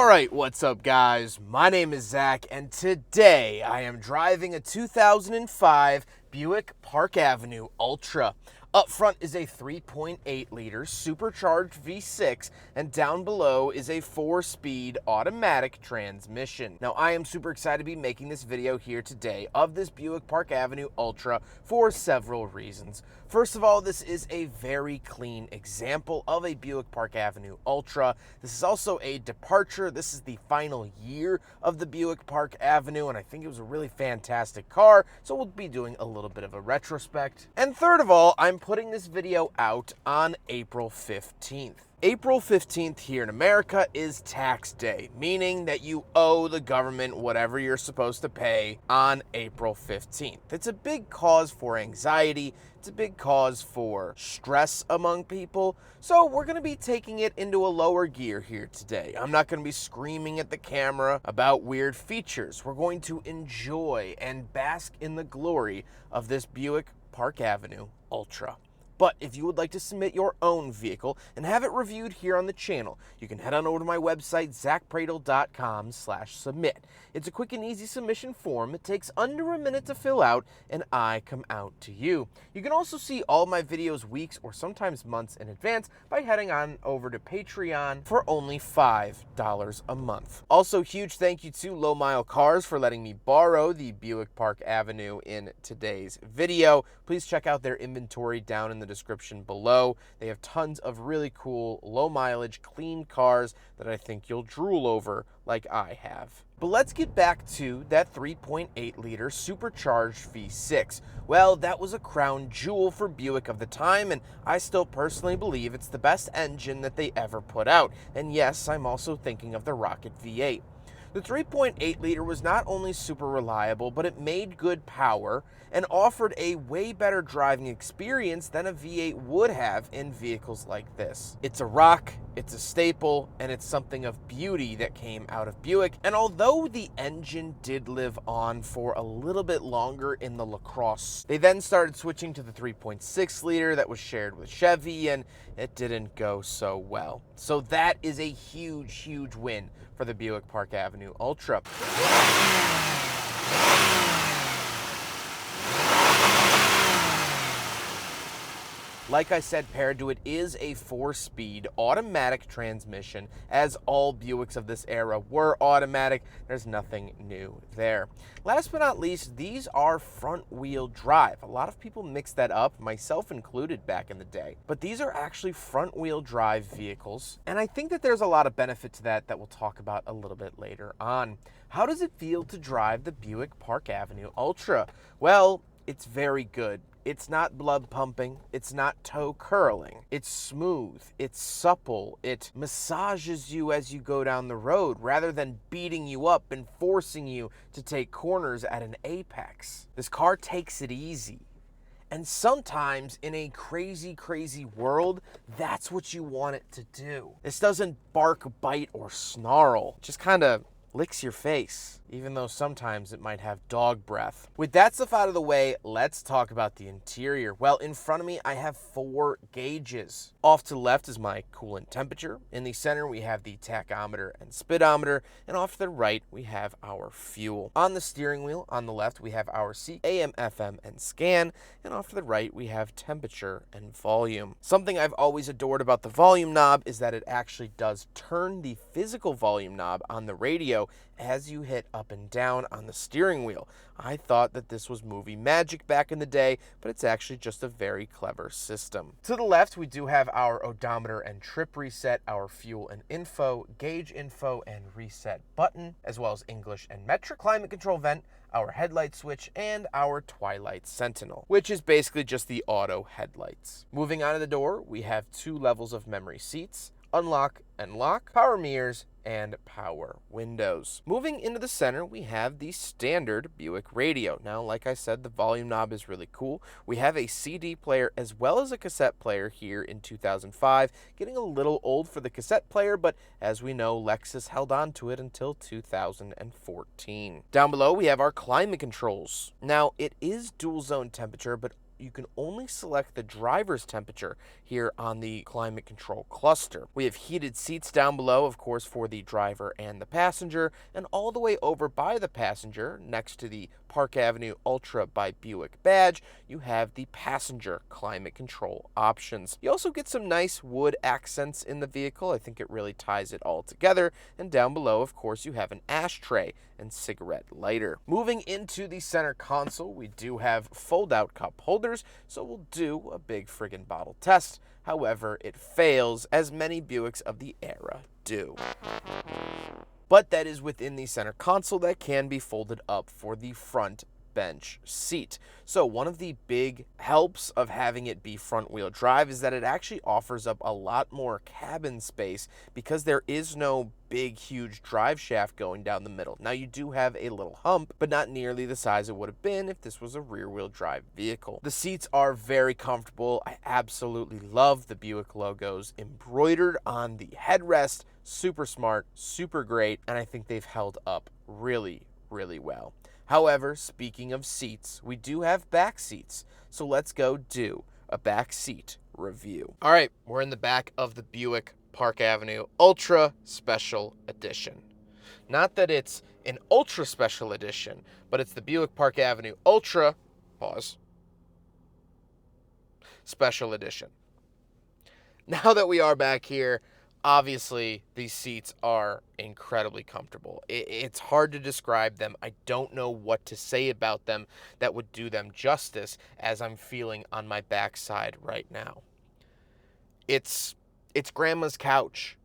Alright, what's up guys? My name is Zach, and today I am driving a 2005 Buick Park Avenue Ultra. Up front is a 3.8 liter supercharged V6, and down below is a 4-speed automatic transmission. Now I am super excited to be making this video here today of this Buick Park Avenue Ultra for several reasons. First of all, this is a very clean example of a Buick Park Avenue Ultra. This is also a departure. This is the final year of the Buick Park Avenue, and I think it was a really fantastic car, so we'll be doing a little bit of a retrospect. And third of all, I'm putting this video out on April 15th. April 15th here in America is tax day, meaning that you owe the government whatever you're supposed to pay on April 15th. It's a big cause for anxiety. It's a big cause for stress among people. So we're going to be taking it into a lower gear here today. I'm not going to be screaming at the camera about weird features. We're going to enjoy and bask in the glory of this Buick Park Avenue Ultra. But if you would like to submit your own vehicle and have it reviewed here on the channel, you can head on over to my website, zackpradel.com/submit. It's a quick and easy submission form. It takes under a minute to fill out, and I come out to you. You can also see all my videos weeks or sometimes months in advance by heading on over to Patreon for only $5 a month. Also, huge thank you to Low Mile Cars for letting me borrow the Buick Park Avenue in today's video. Please check out their inventory down in the description below. They have tons of really cool, low mileage, clean cars that I think you'll drool over like I have. But let's get back to that 3.8 liter supercharged V6. Well, that was a crown jewel for Buick of the time, and I still personally believe it's the best engine that they ever put out. And yes, I'm also thinking of the Rocket V8. The 3.8 liter was not only super reliable, but it made good power and offered a way better driving experience than a V8 would have in vehicles like this. It's a rock, it's a staple, and it's something of beauty that came out of Buick. And although the engine did live on for a little bit longer in the LaCrosse, they then started switching to the 3.6 liter that was shared with Chevy, and it didn't go so well. So that is a huge, huge win for the Buick Park Avenue Ultra. Like I said, paired to it is a 4-speed automatic transmission, as all Buicks of this era were automatic. There's nothing new there. Last but not least, these are front-wheel drive. A lot of people mix that up, myself included back in the day. But these are actually front-wheel drive vehicles, and I think that there's a lot of benefit to that we'll talk about a little bit later on. How does it feel to drive the Buick Park Avenue Ultra? Well, it's very good. It's not blood pumping, it's not toe curling, it's smooth, it's supple, it massages you as you go down the road rather than beating you up and forcing you to take corners at an apex. This car takes it easy. And sometimes in a crazy, crazy world, that's what you want it to do. This doesn't bark, bite, or snarl. It just kind of licks your face, even though sometimes it might have dog breath. With that stuff out of the way, let's talk about the interior. Well, in front of me, I have 4 gauges. Off to the left is my coolant temperature. In the center, we have the tachometer and speedometer. And off to the right, we have our fuel. On the steering wheel, on the left, we have our seat, AM, FM, and scan. And off to the right, we have temperature and volume. Something I've always adored about the volume knob is that it actually does turn the physical volume knob on the radio as you hit up and down on the steering wheel. I thought that this was movie magic back in the day, but it's actually just a very clever system. To the left, we do have our odometer and trip reset, our fuel and info, gauge info and reset button, as well as English and metric, climate control vent, our headlight switch, and our twilight sentinel, which is basically just the auto headlights. Moving on to the door, we have 2 levels of memory seats, unlock and lock, power mirrors, and power windows. Moving into the center, we have the standard Buick radio. Now, like I said, the volume knob is really cool. We have a CD player as well as a cassette player here in 2005, getting a little old for the cassette player, but as we know, Lexus held on to it until 2014. Down below, we have our climate controls. Now, it is dual zone temperature, but you can only select the driver's temperature here on the climate control cluster. We have heated seats down below, of course, for the driver and the passenger, and all the way over by the passenger, next to the Park Avenue Ultra by Buick badge, you have the passenger climate control options. You also get some nice wood accents in the vehicle. I think it really ties it all together. And down below, of course, you have an ashtray and cigarette lighter. Moving into the center console, we do have fold-out cup holders, so we'll do a big friggin' bottle test. However, it fails, as many Buicks of the era do. But that is within the center console that can be folded up for the front bench seat. So one of the big helps of having it be front wheel drive is that it actually offers up a lot more cabin space because there is no big huge drive shaft going down the middle. Now you do have a little hump, but not nearly the size it would have been if this was a rear wheel drive vehicle. The seats are very comfortable. I absolutely love the Buick logos embroidered on the headrest. Super smart, super great, and I think they've held up really, really well. However, speaking of seats, we do have back seats, so let's go do a back seat review. All right, we're in the back of the Buick Park Avenue Ultra Special Edition. Not that it's an Ultra Special Edition, but it's the Buick Park Avenue Ultra, pause, Special Edition. Now that we are back here, obviously, these seats are incredibly comfortable. It's hard to describe them. I don't know what to say about them that would do them justice as I'm feeling on my backside right now. It's grandma's couch.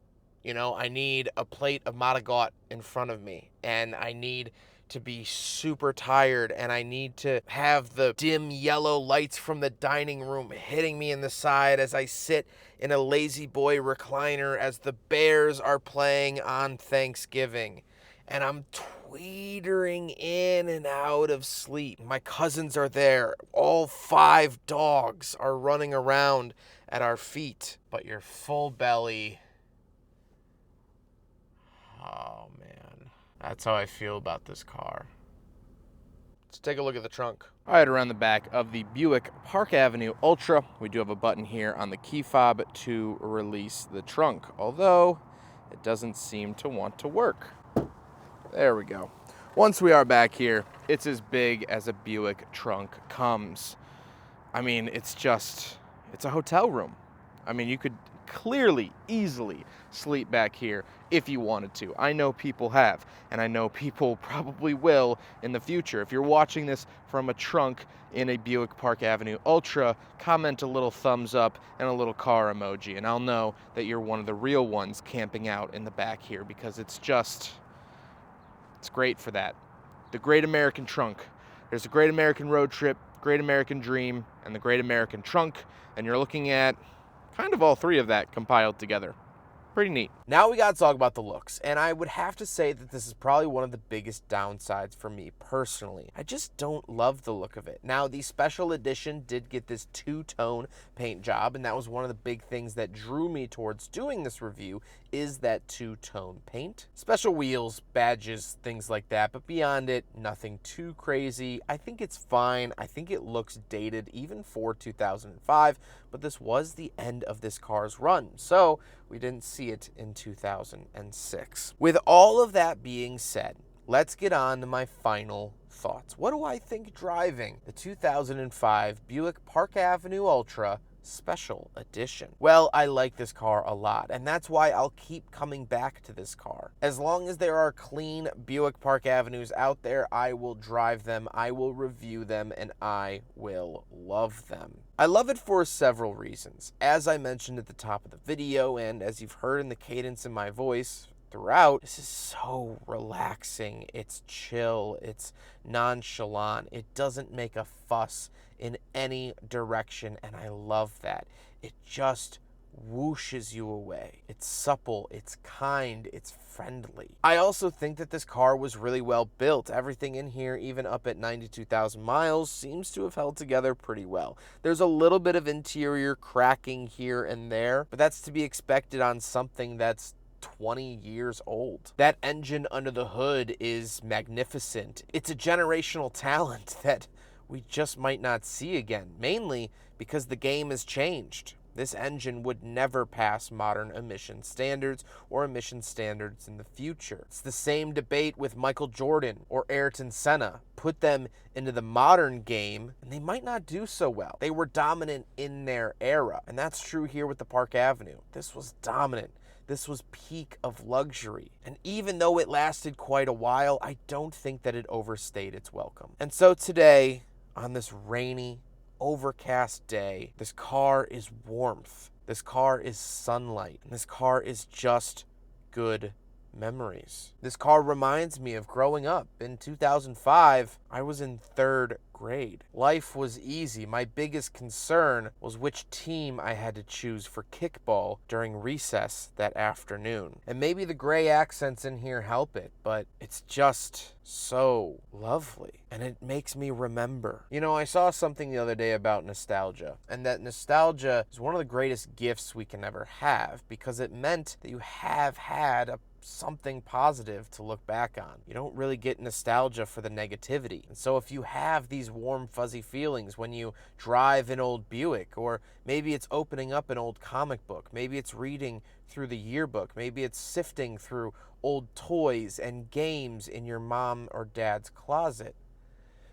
You know, I need a plate of Matagot in front of me, and I need to be super tired, and I need to have the dim yellow lights from the dining room hitting me in the side as I sit in a lazy boy recliner as the Bears are playing on Thanksgiving. And I'm tweetering in and out of sleep. My cousins are there. All 5 dogs are running around at our feet. But your full belly... oh, man. That's how I feel about this car. Let's take a look at the trunk. All right, around the back of the Buick Park Avenue Ultra, we do have a button here on the key fob to release the trunk, although it doesn't seem to want to work. There we go. Once we are back here, it's as big as a Buick trunk comes. I mean, it's a hotel room. I mean, you could clearly, easily sleep back here if you wanted to. I know people have, and I know people probably will in the future. If you're watching this from a trunk in a Buick Park Avenue Ultra, comment a little thumbs up and a little car emoji, and I'll know that you're one of the real ones camping out in the back here, because it's great for that. The Great American Trunk. There's a Great American Road Trip, Great American Dream, and the Great American Trunk, and you're looking at kind of all 3 of that compiled together. Pretty neat. Now we got to talk about the looks, and I would have to say that this is probably one of the biggest downsides for me personally. I just don't love the look of it. Now, the special edition did get this 2-tone paint job, and that was one of the big things that drew me towards doing this review, is that 2-tone paint. Special wheels, badges, things like that, but beyond it, nothing too crazy. I think it's fine. I think it looks dated even for 2005, but this was the end of this car's run, so we didn't see it in 2006. With all of that being said, let's get on to my final thoughts. What do I think driving the 2005 Buick Park Avenue Ultra Special Edition? Well, I like this car a lot, and that's why I'll keep coming back to this car. As long as there are clean Buick Park Avenues out there, I will drive them, I will review them, and I will love them. I love it for several reasons. As I mentioned at the top of the video, and as you've heard in the cadence in my voice throughout, this is so relaxing. It's chill. It's nonchalant. It doesn't make a fuss in any direction, and I love that. It just whooshes you away. It's supple, it's kind, it's friendly. I also think that this car was really well built. Everything in here, even up at 92,000 miles, seems to have held together pretty well. There's a little bit of interior cracking here and there, but that's to be expected on something that's 20 years old. That engine under the hood is magnificent. It's a generational talent that we just might not see again, mainly because the game has changed. This engine would never pass modern emission standards or emission standards in the future. It's the same debate with Michael Jordan or Ayrton Senna. Put them into the modern game, and they might not do so well. They were dominant in their era, and that's true here with the Park Avenue. This was dominant. This was peak of luxury. And even though it lasted quite a while, I don't think that it overstayed its welcome. And so today, on this rainy, overcast day, this car is warmth. This car is sunlight. And this car is just good memories. This car reminds me of growing up. In 2005, I was in 3rd grade. Life was easy. My biggest concern was which team I had to choose for kickball during recess that afternoon. And maybe the gray accents in here help it, but it's just so lovely. And it makes me remember. You know, I saw something the other day about nostalgia, and that nostalgia is one of the greatest gifts we can ever have, because it meant that you have had something positive to look back on. You don't really get nostalgia for the negativity. And so if you have these warm, fuzzy feelings when you drive an old Buick, or maybe it's opening up an old comic book, maybe it's reading through the yearbook, maybe it's sifting through old toys and games in your mom or dad's closet,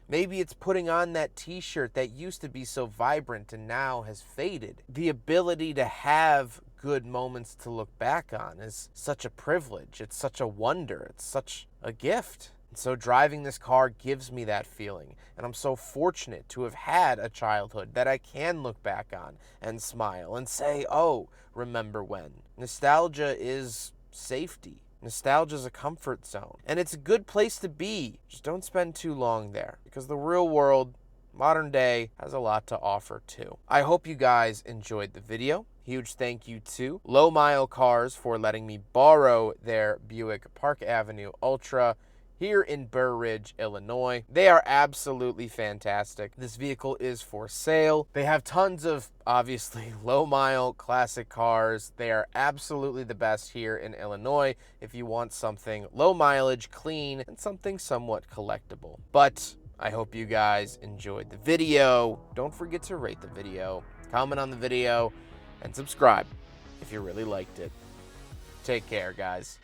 maybe it's putting on that t-shirt that used to be so vibrant and now has faded. The ability to have good moments to look back on is such a privilege. It's such a wonder. It's such a gift. And so driving this car gives me that feeling. And I'm so fortunate to have had a childhood that I can look back on and smile and say, oh, remember when. Nostalgia is safety. Nostalgia is a comfort zone. And it's a good place to be. Just don't spend too long there, because the real world, modern day, has a lot to offer too. I hope you guys enjoyed the video. Huge thank you to Low Mile Cars for letting me borrow their Buick Park Avenue Ultra here in Burr Ridge, Illinois. They are absolutely fantastic. This vehicle is for sale. They have tons of, obviously, low-mile classic cars. They are absolutely the best here in Illinois if you want something low mileage, clean, and something somewhat collectible. But I hope you guys enjoyed the video. Don't forget to rate the video, comment on the video, and subscribe if you really liked it. Take care, guys.